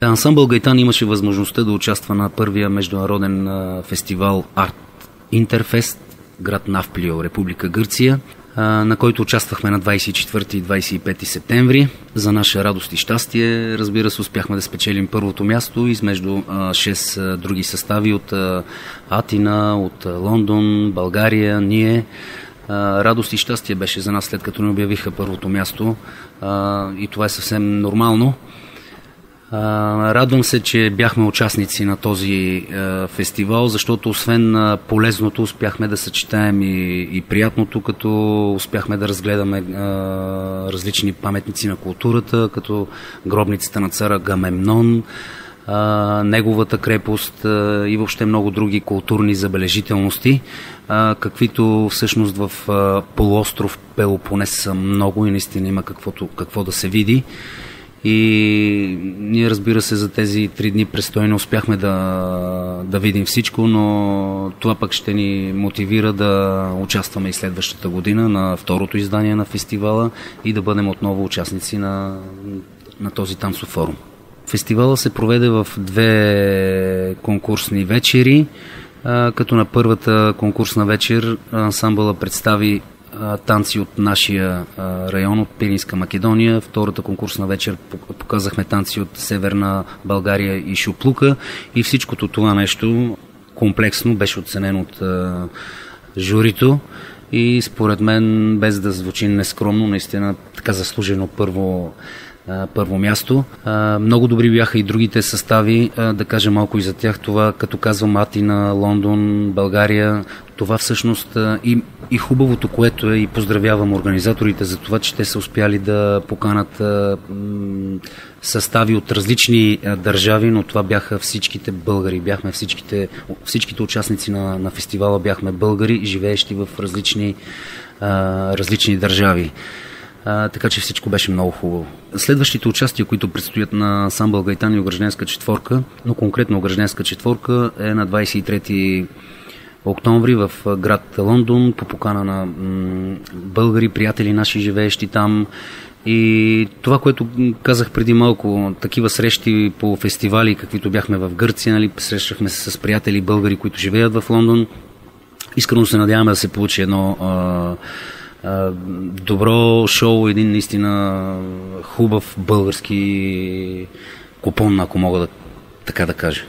Ансамбъл Гайтан имаше възможността да участва на първия международен фестивал Арт Интерфест, град Навплио, Република Гърция, на който участвахме на 24 и 25 септември. За наша радост и щастие, разбира се, успяхме да спечелим първото място измежду 6 други състави от Атина, от Лондон, България, ние. Радост и щастие беше за нас, след като ни обявиха първото място, и това е съвсем нормално. Радвам се, че бяхме участници на този фестивал, защото освен полезното успяхме да съчетаем и приятното, като успяхме да разгледаме различни паметници на културата, като гробницата на цар Агамемнон, неговата крепост и въобще много други културни забележителности, каквито всъщност в полуостров Пелопонес са много и наистина има какво да се види. И ние, разбира се, за тези 3 дни престой не успяхме да видим всичко, но това пък ще ни мотивира да участваме и следващата година на второто издание на фестивала и да бъдем отново участници на този танцов форум. Фестивала се проведе в 2 конкурсни вечери, като на първата конкурсна вечер ансамбъла представи танци от нашия район, от Пиринска Македония. Втората конкурсна вечер показахме танци от Северна България и Шуплука, и всичкото това нещо комплексно беше оценено от журито и според мен, без да звучи нескромно, наистина така заслужено първо място. Много добри бяха и другите състави, да кажа малко и за тях. Това, като казвам, Атина, Лондон, България, това всъщност и хубавото, което е, и поздравявам организаторите за това, че те са успяли да поканат състави от различни държави, но това бяха всичките българи, бяхме всичките участници на фестивала бяхме българи, живеещи в различни държави. Така че всичко беше много хубаво. Следващите участия, които предстоят на ансамбъл Гайтан и Огражденска четворка, но конкретно Огражденска четворка, е на 23 октомври в град Лондон по покана на българи, приятели наши, живеещи там. И това, което казах преди малко, такива срещи по фестивали, каквито бяхме в Гърция, нали, срещахме се с приятели българи, които живеят в Лондон. Искрено се надяваме да се получи едно добро шоу, един наистина хубав български купон, ако мога така да кажа.